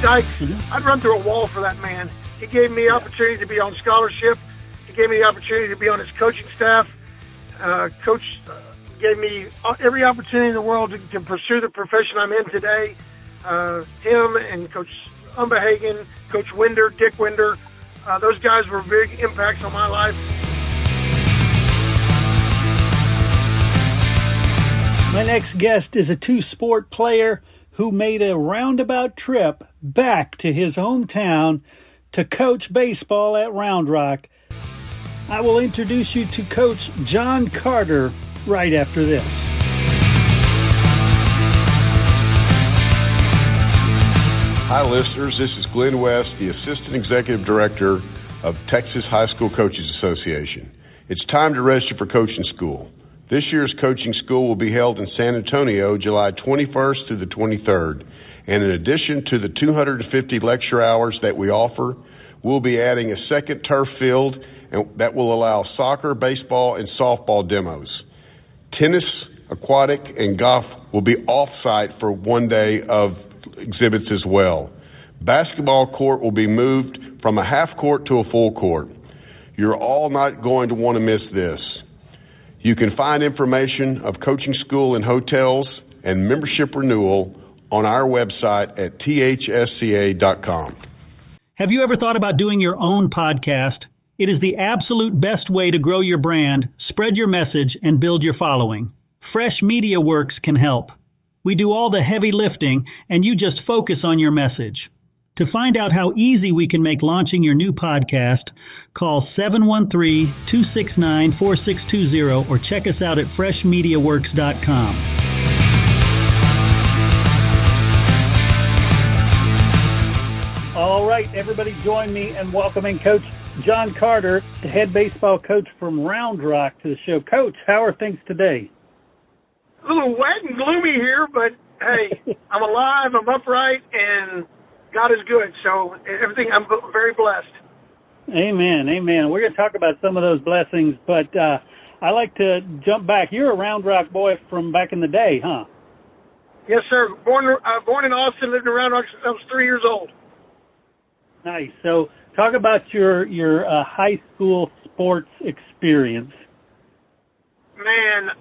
Dykes, I'd run through a wall for that man. He gave me the opportunity to be on scholarship. He gave me the opportunity to be on his coaching staff. Coach gave me every opportunity in the world to pursue the profession I'm in today. Him and Coach Umbehagen, Coach Winder, Dick Winder, those guys were big impacts on my life. My next guest is a two-sport player who made a roundabout trip back to his hometown to coach baseball at Round Rock. I will introduce you to Coach John Carter right after this. Hi, listeners. This is Glenn West, the Assistant Executive Director of Texas High School Coaches Association. It's time to register for coaching school. This year's coaching school will be held in San Antonio, July 21st through the 23rd. And in addition to the 250 lecture hours that we offer, we'll be adding a second turf field that will allow soccer, baseball, and softball demos. Tennis, aquatic, and golf will be off-site for one day of exhibits as well. Basketball court will be moved from a half court to a full court. You're all not going to want to miss this. You can find information of coaching school and hotels and membership renewal on our website at thsca.com. Have you ever thought about doing your own podcast? It is the absolute best way to grow your brand, spread your message, and build your following. Fresh Media Works can help. We do all the heavy lifting, and you just focus on your message. To find out how easy we can make launching your new podcast, call 713-269-4620 or check us out at freshmediaworks.com. All right, everybody join me in welcoming Coach John Carter, the head baseball coach from Round Rock, to the show. Coach, how are things today? A little wet and gloomy here, but hey, I'm alive, I'm upright, and God is good. So everything, I'm very blessed. Amen, amen. We're going to talk about some of those blessings, but I like to jump back. You're a Round Rock boy from back in the day, huh? Yes, sir. Born in Austin, lived in Round Rock since I was 3 years old. Nice. So talk about your high school sports experience. Man,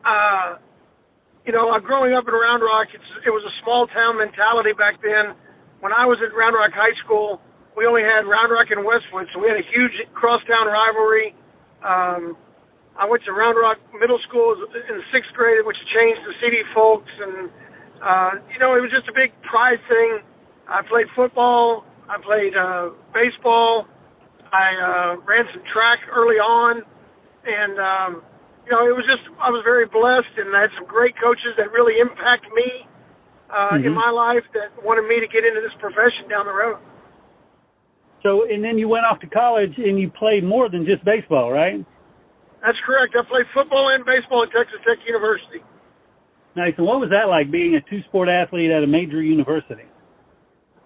growing up in Round Rock, it was a small town mentality back then. When I was at Round Rock High School, we only had Round Rock and Westwood, so we had a huge crosstown rivalry. I went to Round Rock Middle School in the 6th grade, which changed to CD Folks, and it was just a big pride thing. I played football. I played baseball. I ran some track early on, and I was very blessed, and I had some great coaches that really impacted me in my life that wanted me to get into this profession down the road. So, and then you went off to college and you played more than just baseball, right? That's correct. I played football and baseball at Texas Tech University. Nice. And what was that like, being a two-sport athlete at a major university?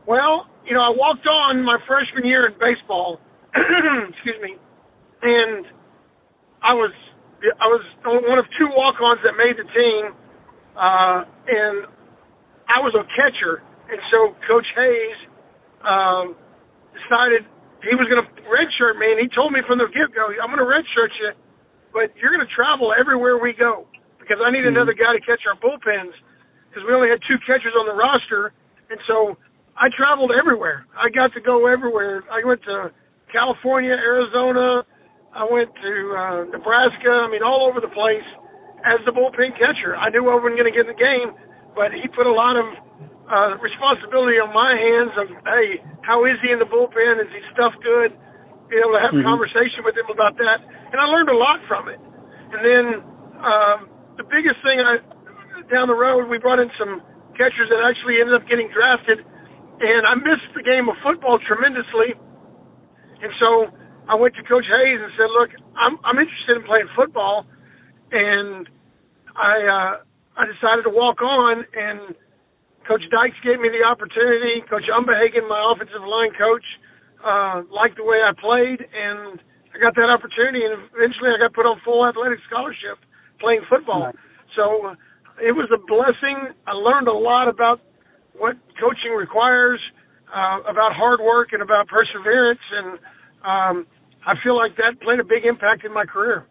Well, I walked on my freshman year in baseball, excuse me, and I was one of two walk-ons that made the team, and I was a catcher, and so Coach Hayes decided he was going to redshirt me, and he told me from the get-go, I'm going to redshirt you, but you're going to travel everywhere we go, because I need another guy to catch our bullpens, because we only had two catchers on the roster, and so I traveled everywhere. I got to go everywhere. I went to California, Arizona. I went to Nebraska. All over the place as the bullpen catcher. I knew I wasn't going to get in the game, but he put a lot of responsibility on my hands of, hey, how is he in the bullpen? Is he stuff good? Be able to have a conversation with him about that. And I learned a lot from it. And then the biggest thing, down the road, we brought in some catchers that actually ended up getting drafted. And I missed the game of football tremendously. And so I went to Coach Hayes and said, look, I'm interested in playing football. And I decided to walk on, and Coach Dykes gave me the opportunity. Coach Umbehagen, my offensive line coach, liked the way I played, and I got that opportunity. And eventually I got put on full athletic scholarship playing football. Right. So it was a blessing. I learned a lot about what coaching requires. about hard work and about perseverance, and I feel like that played a big impact in my career.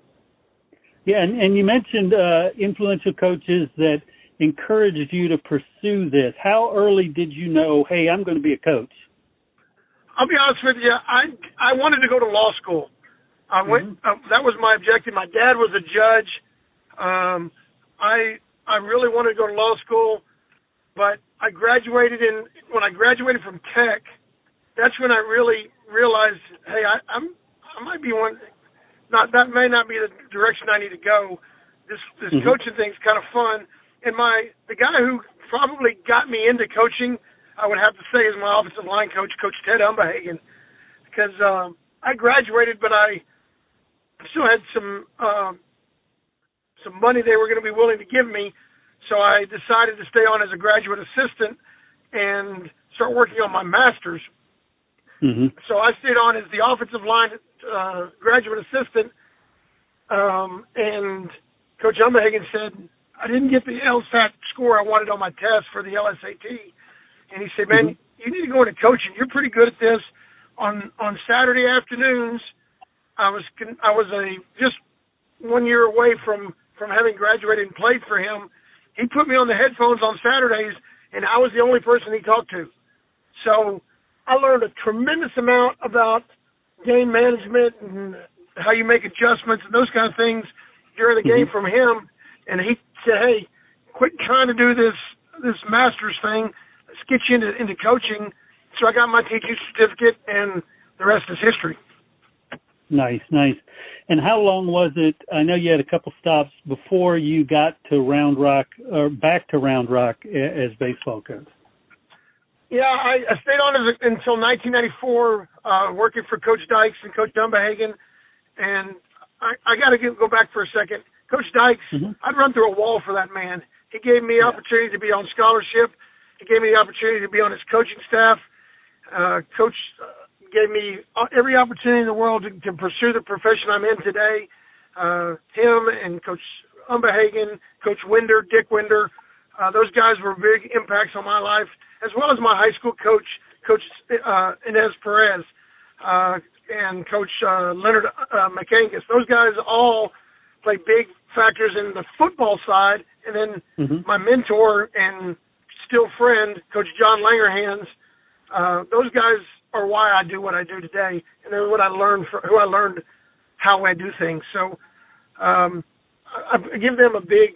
Yeah, and you mentioned influential coaches that encouraged you to pursue this. How early did you know, hey, I'm going to be a coach? I'll be honest with you, I wanted to go to law school. I went. That was my objective. My dad was a judge. I really wanted to go to law school, but when I graduated from Tech, that's when I really realized, hey, I might be one. That may not be the direction I need to go. This coaching thing's kind of fun. And the guy who probably got me into coaching, I would have to say, is my offensive line coach, Coach Ted Umbehagen, because I graduated, but I still had some money they were going to be willing to give me, so I decided to stay on as a graduate assistant and start working on my master's. So I stayed on as the offensive line graduate assistant, and Coach Umbehagen said, I didn't get the LSAT score I wanted on my test for the LSAT. And he said, man, you need to go into coaching. You're pretty good at this. On Saturday afternoons, I was just 1 year away from having graduated and played for him. He put me on the headphones on Saturdays, and I was the only person he talked to. So I learned a tremendous amount about game management and how you make adjustments and those kind of things during the game from him. And he said, hey, quit trying to do this master's thing. Let's get you into coaching. So I got my teaching certificate, and the rest is history. Nice. And how long was it? I know you had a couple stops before you got to Round Rock, or back to Round Rock as baseball coach. Yeah, I stayed on until 1994, working for Coach Dykes and Coach Umbehagen. And I got to go back for a second. Coach Dykes, I'd run through a wall for that man. He gave me the opportunity to be on scholarship. He gave me the opportunity to be on his coaching staff. Coach gave me every opportunity in the world to pursue the profession I'm in today. Him and Coach Umbehagen, Coach Winder, Dick Winder, those guys were big impacts on my life, as well as my high school coach, Coach Inez Perez, and Coach Leonard McAngus. Those guys all played big factors in the football side. And then my mentor and still friend, Coach John Langerhans, those guys are why I do what I do today, and they're who I learned how I do things. So I give them a big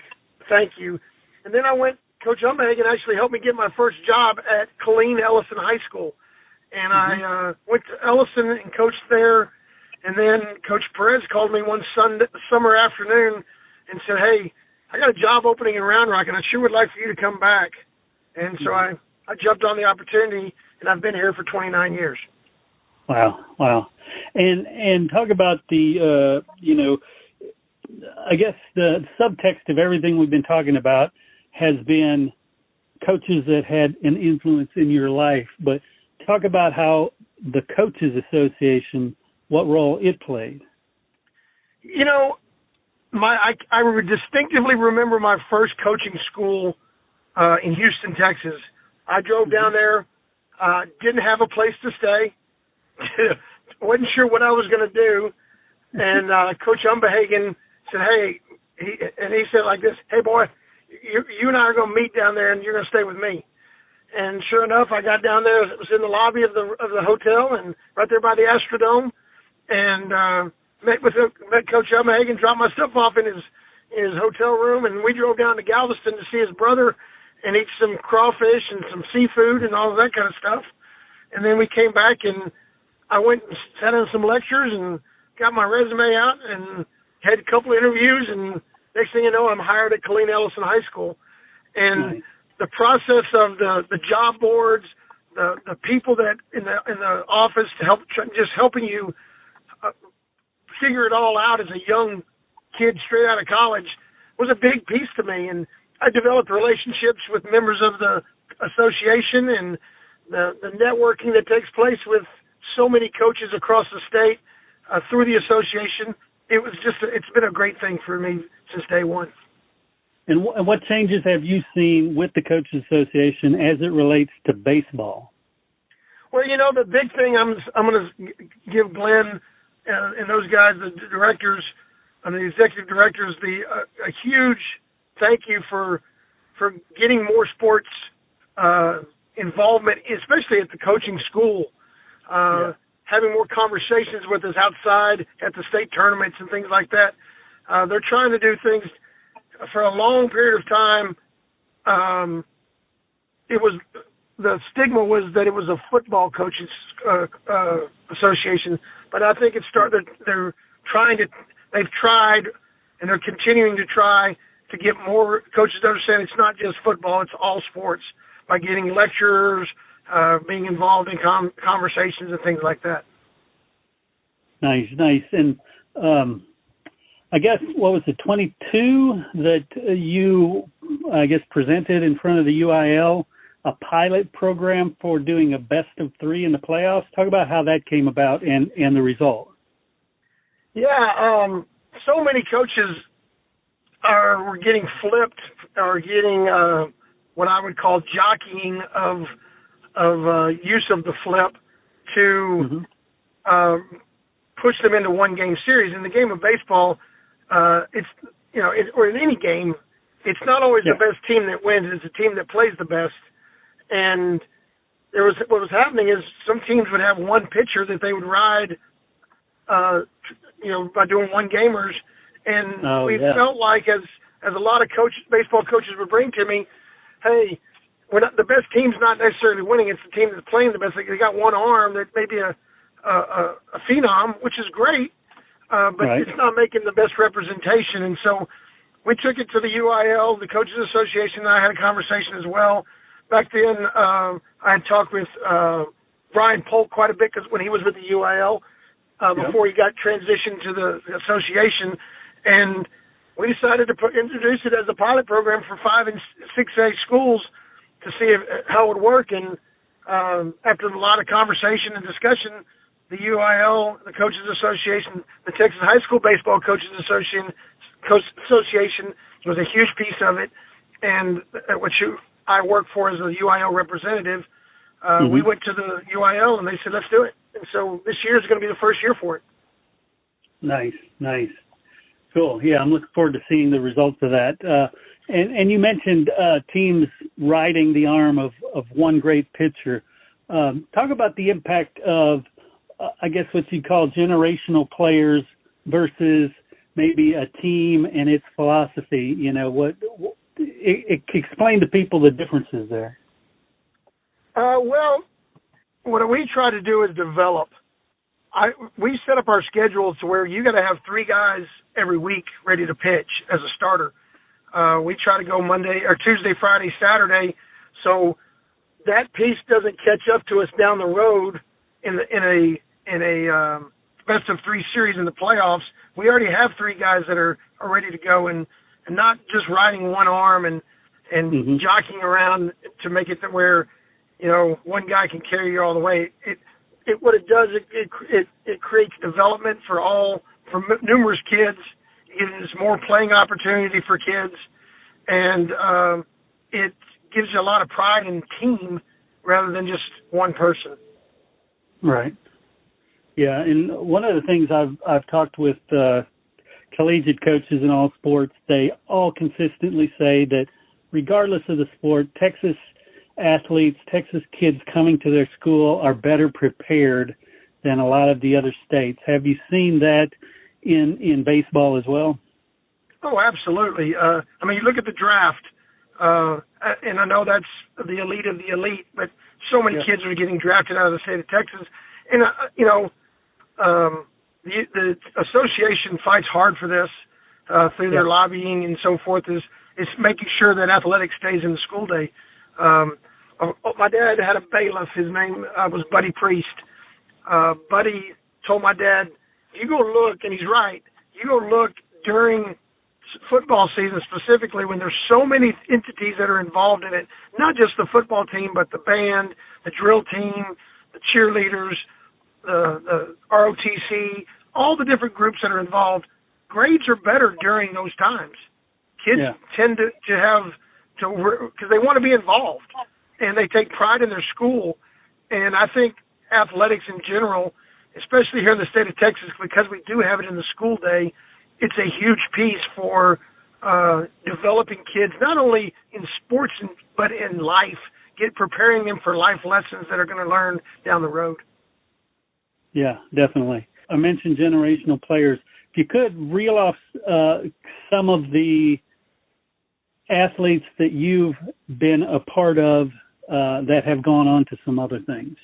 thank you. And then Coach Umbehagen actually helped me get my first job at Killeen Ellison High School. And I went to Ellison and coached there. And then Coach Perez called me one summer afternoon and said, hey, I got a job opening in Round Rock, and I sure would like for you to come back. And so I jumped on the opportunity, and I've been here for 29 years. Wow. And talk about the, I guess the subtext of everything we've been talking about has been coaches that had an influence in your life. But talk about how the Coaches Association, what role it played. I distinctively remember my first coaching school in Houston, Texas. I drove down there, didn't have a place to stay, wasn't sure what I was going to do, and Coach Umbehagen said, hey, he said like this, hey, boy, you and I are going to meet down there, and you're going to stay with me. And sure enough, I got down there. It was in the lobby of the hotel, and right there by the Astrodome, and met Coach Umbehagen, dropped my stuff off in his hotel room, and we drove down to Galveston to see his brother and eat some crawfish and some seafood and all of that kind of stuff. And then we came back, and I went and sat in some lectures and got my resume out and had a couple of interviews, and next thing you know, I'm hired at Killeen Ellison High School. And the process of the job boards, the people that in the office to helping you figure it all out as a young kid straight out of college was a big piece to me. And I developed relationships with members of the association and the networking that takes place with so many coaches across the state through the association. It's been a great thing for me since day one. And what changes have you seen with the Coaches Association as it relates to baseball? Well, the big thing I'm going to give Glenn and those guys, the directors and the executive directors, a huge thank you for getting more sports involvement, especially at the coaching school. Having more conversations with us outside at the state tournaments and things like that. They're trying to do things for a long period of time. The stigma was that it was a football coaches association, but I think they've tried and they're continuing to try to get more coaches to understand it's not just football, it's all sports, by getting lecturers, being involved in conversations and things like that. Nice. And I guess, what was it, 22 that you, presented in front of the UIL, a pilot program for doing a best of 3 in the playoffs? Talk about how that came about and the result. Yeah, so many coaches were getting flipped or getting what I would call jockeying of use of the flip to push them into one-game series. In the game of baseball, or in any game, it's not always the best team that wins. It's the team that plays the best. And what was happening is some teams would have one pitcher that they would ride, by doing one-gamers. And felt like, as a lot of baseball coaches would bring to me, hey, the best team's not necessarily winning. It's the team that's playing the best. They got one arm that may be a phenom, which is great, but it's not making the best representation. And so we took it to the UIL, the Coaches Association, and I had a conversation as well. Back then, I had talked with Brian Polk quite a bit when he was with the UIL before he got transitioned to the association. And we decided to introduce it as a pilot program for 5 and 6A schools to see how it would work. And after a lot of conversation and discussion, the UIL, the Coaches Association, the Texas High School Baseball Coaches Association was a huge piece of it, and which I work for as a UIL representative. We went to the UIL, and they said, let's do it. And so this year is going to be the first year for it. Nice. Cool. Yeah, I'm looking forward to seeing the results of that. And you mentioned teams riding the arm of one great pitcher. Talk about the impact of, what you call generational players versus maybe a team and its philosophy. Explain to people the differences there. Well, what we try to do is develop. We set up our schedule to where you got to have 3 guys every week ready to pitch as a starter. We try to go Monday or Tuesday, Friday, Saturday, so that piece doesn't catch up to us down the road in a best of 3 series in the playoffs. We already have 3 guys that are ready to go and not just riding one arm and jockeying around to make it to where one guy can carry you all the way. What it does, it creates development for numerous kids. It gives more playing opportunity for kids, and it gives you a lot of pride in team rather than just one person. Right. Yeah, and one of the things I've talked with collegiate coaches in all sports, they all consistently say that regardless of the sport, Texas athletes, Texas kids coming to their school are better prepared than a lot of the other states. Have you seen that in baseball as well? Oh, absolutely. You look at the draft, and I know that's the elite of the elite, but so many kids are getting drafted out of the state of Texas. And, the association fights hard for this through their lobbying and so forth, is making sure that athletics stays in the school day. My dad had a bailiff. His name was Buddy Priest. Buddy told my dad, you go look, and he's right, you go look during football season specifically when there's so many entities that are involved in it, not just the football team, but the band, the drill team, the cheerleaders, the ROTC, all the different groups that are involved. Grades are better during those times. Kids tend to have because they want to be involved, and they take pride in their school. And I think athletics in general, especially here in the state of Texas, because we do have it in the school day. It's a huge piece for developing kids, not only in sports but in life, preparing them for life lessons that are going to learn down the road. Yeah, definitely. I mentioned generational players. If you could reel off some of the athletes that you've been a part of that have gone on to some other things.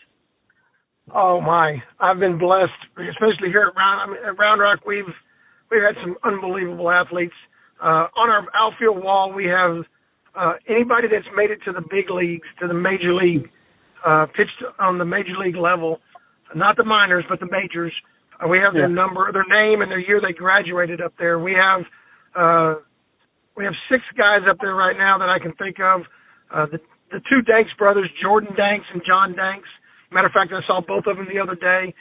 Oh my! I've been blessed, especially here at Round Rock. We've had some unbelievable athletes. On our outfield wall, we have anybody that's made it to the big leagues, to the major league, pitched on the major league level, not the minors, but the majors. We have their number, their name, and their year they graduated up there. We have 6 guys up there right now that I can think of. The 2 Danks brothers, Jordan Danks and John Danks. Matter of fact, I saw both of them the other day.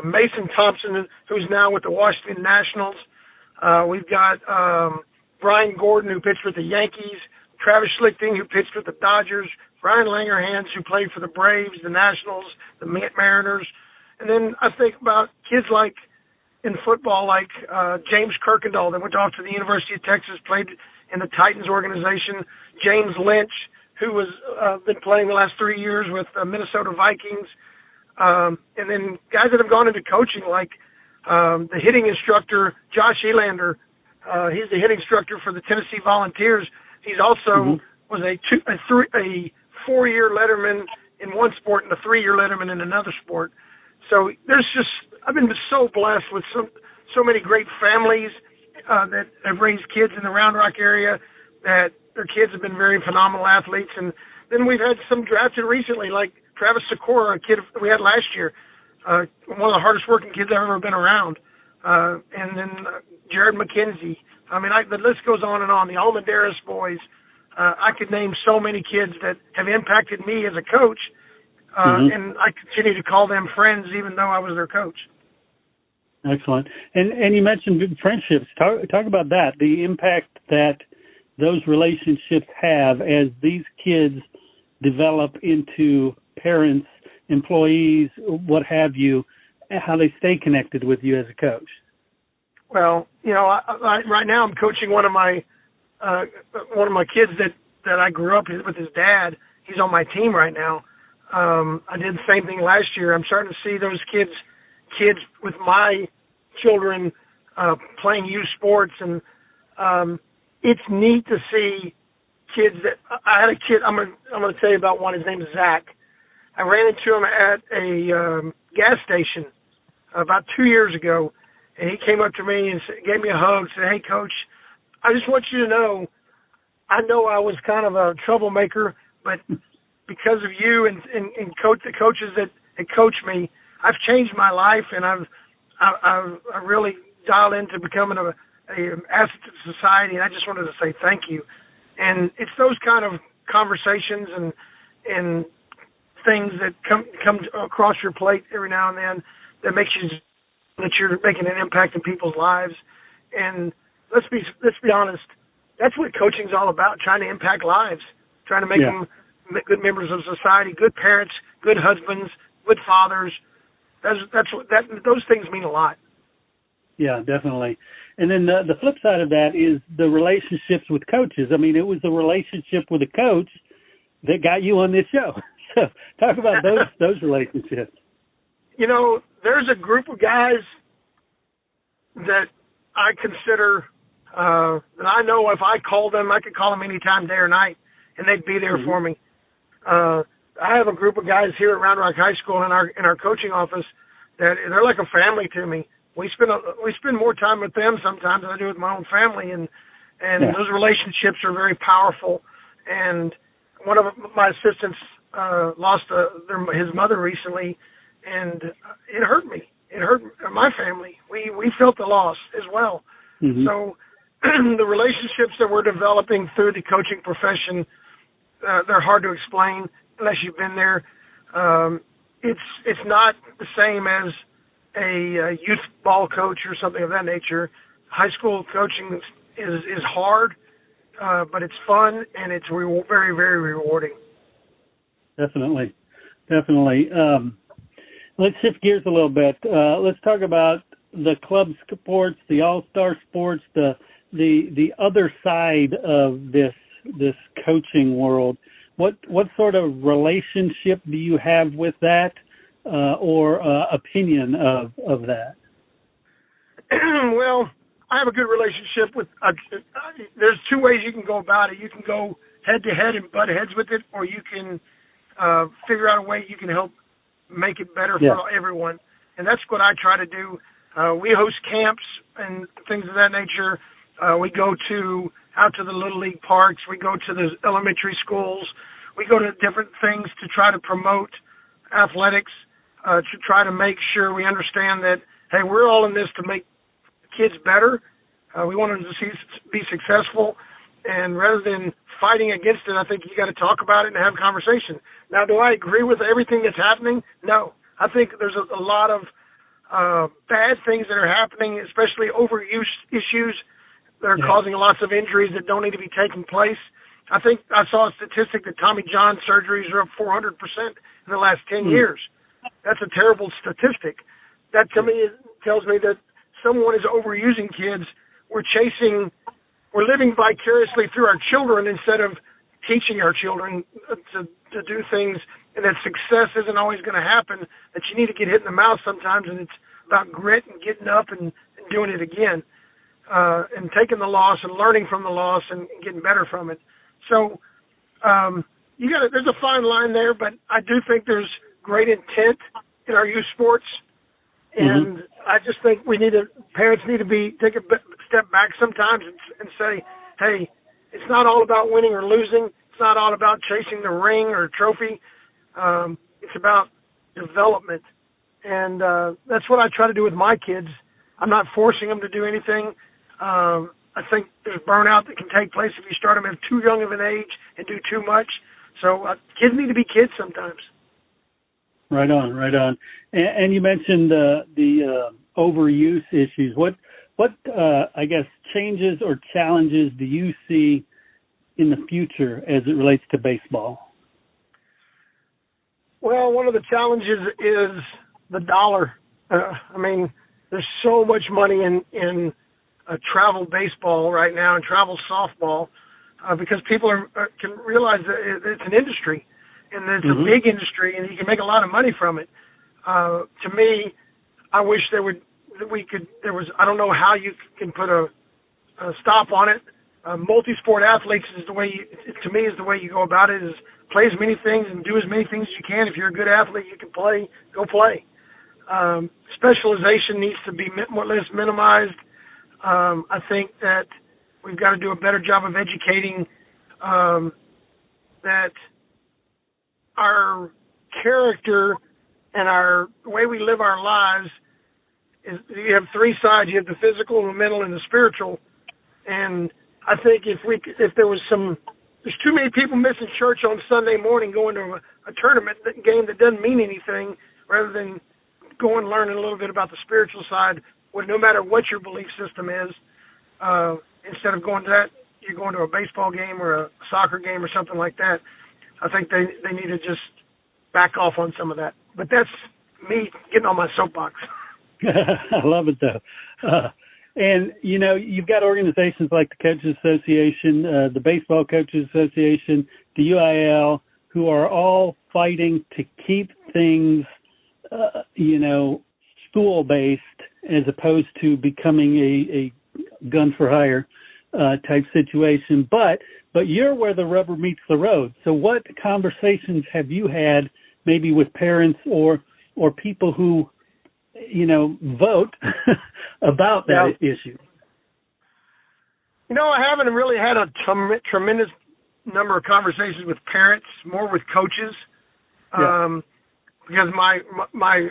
Mason Thompson, who's now with the Washington Nationals. We've got Brian Gordon, who pitched with the Yankees. Travis Schlichting, who pitched with the Dodgers. Brian Langerhans, who played for the Braves, the Nationals, the Mariners. And then I think about kids like in football, like James Kirkendall, that went off to the University of Texas, played in the Titans organization. James Lynch, who was been playing the last 3 years with the Minnesota Vikings. And then guys that have gone into coaching, like the hitting instructor, Josh Elander. He's the hitting instructor for the Tennessee Volunteers. He's also was a 4-year letterman in one sport and a 3-year letterman in another sport. So I've been so blessed with so many great families that have raised kids in the Round Rock area, that their kids have been very phenomenal athletes. And then we've had some drafted recently, like Travis Sikora, a kid we had last year, one of the hardest working kids I've ever been around. And then Jared McKenzie. I mean, the list goes on and on. The Almendares boys. I could name so many kids that have impacted me as a coach, and I continue to call them friends even though I was their coach. Excellent. And you mentioned friendships. Talk about that, the impact that those relationships have as these kids develop into parents, employees, what have you, how they stay connected with you as a coach. Well, right now I'm coaching one of my kids that I grew up with his dad. He's on my team right now. I did the same thing last year. I'm starting to see those kids with my children playing youth sports, and it's neat to see kids that I had a kid. I'm going to tell you about one. His name is Zach. I ran into him at a gas station about 2 years ago, and he came up to me and gave me a hug, said, "Hey, Coach, I just want you to know, I know I was kind of a troublemaker, but because of you and the coaches that coach me, I've changed my life, and I really dialed into becoming an asset to society, and I just wanted to say thank you." And it's those kind of conversations and things that come across your plate every now and then that makes you that you're making an impact in people's lives. And let's be honest, that's what coaching's all about, trying to impact lives, trying to make them good members of society, good parents, good husbands, good fathers. Those things mean a lot. Yeah, definitely. And then the flip side of that is the relationships with coaches. I mean, it was the relationship with a coach that got you on this show. So talk about those relationships. There's a group of guys that I consider that I know if I call them, I could call them anytime, day or night, and they'd be there for me. I have a group of guys here at Round Rock High School in our coaching office that they're like a family to me. We spend more time with them sometimes than I do with my own family, and those relationships are very powerful. And one of my assistants lost his mother recently, and it hurt me. It hurt my family. We felt the loss as well. Mm-hmm. So the relationships that we're developing through the coaching profession, they're hard to explain unless you've been there. It's not the same as a youth ball coach or something of that nature. High school coaching is hard, but it's fun, and it's very, very rewarding. Definitely. definitely. Let's shift gears a little bit. Let's talk about the club sports, the all-star sports, the other side of this coaching world. What sort of relationship do you have with that, or opinion of that? Well, I have a good relationship with. There's two ways you can go about it. You can go head to head and butt heads with it, or you can figure out a way you can help make it better for everyone. And that's what I try to do. We host camps and things of that nature. We go out to the Little League parks. We go to the elementary schools. We go to different things to try to promote athletics, to try to make sure we understand that, hey, we're all in this to make kids better. We want them to be successful. And rather than fighting against it, I think you got to talk about it and have a conversation. Now, do I agree with everything that's happening? No. I think there's a lot of bad things that are happening, especially overuse issues that are causing lots of injuries that don't need to be taking place. I think I saw a statistic that Tommy John surgeries are up 400% in the last 10 years. That's a terrible statistic. That to me tells me that someone is overusing kids. We're living vicariously through our children instead of teaching our children to do things, and that success isn't always going to happen, that you need to get hit in the mouth sometimes, and it's about grit and getting up and doing it again, and taking the loss and learning from the loss and getting better from it. So there's a fine line there, but I do think there's great intent in our youth sports. And I just think parents need to take a step back sometimes and say, hey, it's not all about winning or losing. It's not all about chasing the ring or trophy. It's about development. And that's what I try to do with my kids. I'm not forcing them to do anything. I think there's burnout that can take place if you start them at too young of an age and do too much. So kids need to be kids sometimes. Right on, right on. And you mentioned the overuse issues. What I guess changes or challenges do you see in the future as it relates to baseball? Well, one of the challenges is the dollar. There's so much money in travel baseball right now and travel softball because people can realize that it's an industry. And it's a big industry, and you can make a lot of money from it. To me, I wish I don't know how you can put a stop on it. Multi-sport athletes is the way you go about it, is play as many things and do as many things as you can. If you're a good athlete, you can play, go play. Specialization needs to be more or less minimized. I think that we've got to do a better job of educating that our character and the way we live our lives is, you have three sides. You have the physical, the mental, and the spiritual. And I think there's too many people missing church on Sunday morning going to a tournament game that doesn't mean anything, rather than go and learn a little bit about the spiritual side, no matter what your belief system is. Instead of going to that, you're going to a baseball game or a soccer game or something like that. I think they need to just back off on some of that. But that's me getting on my soapbox. I love it, though. And, you've got organizations like the Coaches Association, the Baseball Coaches Association, the UIL, who are all fighting to keep things, school-based as opposed to becoming a gun-for-hire type situation. But you're where the rubber meets the road. So what conversations have you had maybe with parents or people who, vote about that issue? I haven't really had a tremendous number of conversations with parents, more with coaches, because my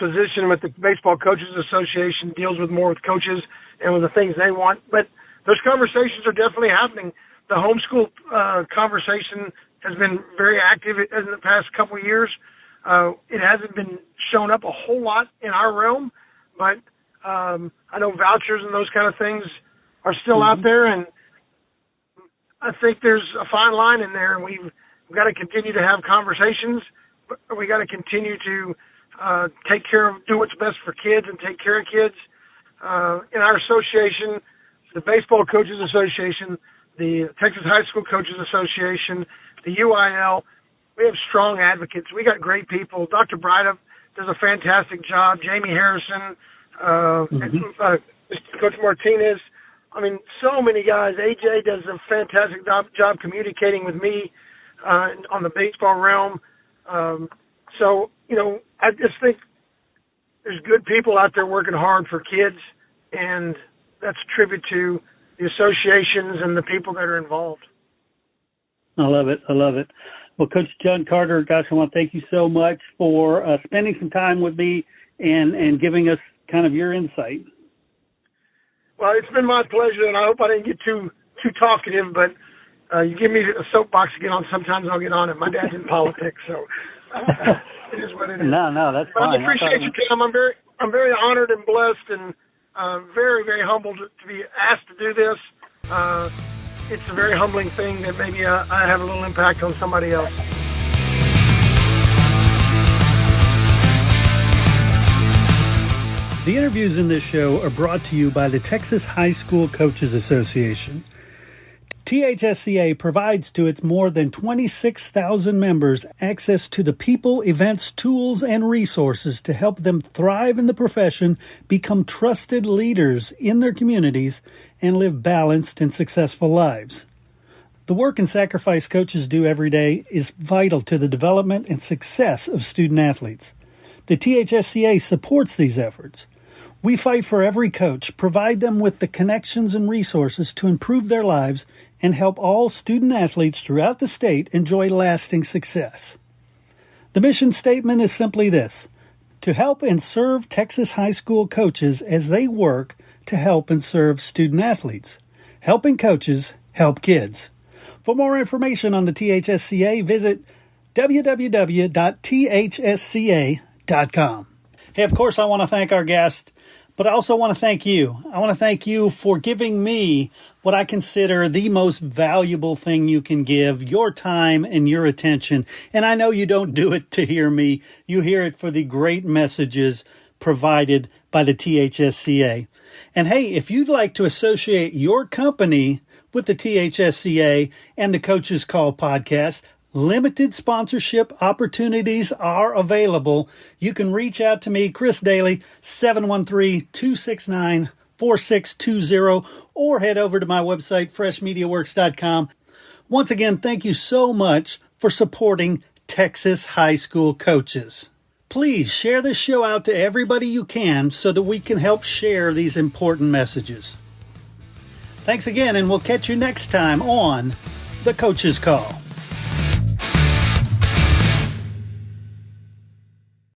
position with the Baseball Coaches Association deals more with coaches and with the things they want. But those conversations are definitely happening. The homeschool conversation has been very active in the past couple of years. It hasn't been shown up a whole lot in our realm, but I know vouchers and those kind of things are still out there, and I think there's a fine line in there, and we've got to continue to have conversations. we got to continue to do what's best for kids and take care of kids. In our association, the Baseball Coaches Association, the Texas High School Coaches Association, the UIL, we have strong advocates. We got great people. Dr. Breithaupt does a fantastic job. Jamie Harrison, Coach Martinez. I mean, so many guys. AJ does a fantastic job communicating with me on the baseball realm. So, I just think there's good people out there working hard for kids, and that's a tribute to the associations and the people that are involved. I love it. Well, Coach John Carter, gosh, I want to thank you so much for spending some time with me and giving us kind of your insight. Well, it's been my pleasure, and I hope I didn't get too talkative, but you give me a soapbox to get on. Sometimes I'll get on it. My dad's in politics, so it is what it is. No, that's fine. I appreciate you, Tim. I'm very honored and blessed, and very, very humbled to be asked to do this. It's a very humbling thing that maybe I have a little impact on somebody else. The interviews in this show are brought to you by the Texas High School Coaches Association. THSCA provides to its more than 26,000 members access to the people, events, tools, and resources to help them thrive in the profession, become trusted leaders in their communities, and live balanced and successful lives. The work and sacrifice coaches do every day is vital to the development and success of student athletes. The THSCA supports these efforts. We fight for every coach, provide them with the connections and resources to improve their lives, and help all student athletes throughout the state enjoy lasting success. The mission statement is simply this: to help and serve Texas high school coaches as they work to help and serve student athletes. Helping coaches help kids. For more information on the THSCA, visit www.thsca.com. Hey, of course, I want to thank our guest, but I also want to thank you. I want to thank you for giving me what I consider the most valuable thing you can give, your time and your attention. And I know you don't do it to hear me. You hear it for the great messages provided by the THSCA. And hey, if you'd like to associate your company with the THSCA and the Coach's Call podcast, limited sponsorship opportunities are available. You can reach out to me, Chris Daly, 713-269-4620, or head over to my website, freshmediaworks.com. Once again, thank you so much for supporting Texas high school coaches. Please share this show out to everybody you can so that we can help share these important messages. Thanks again, and we'll catch you next time on The Coach's Call.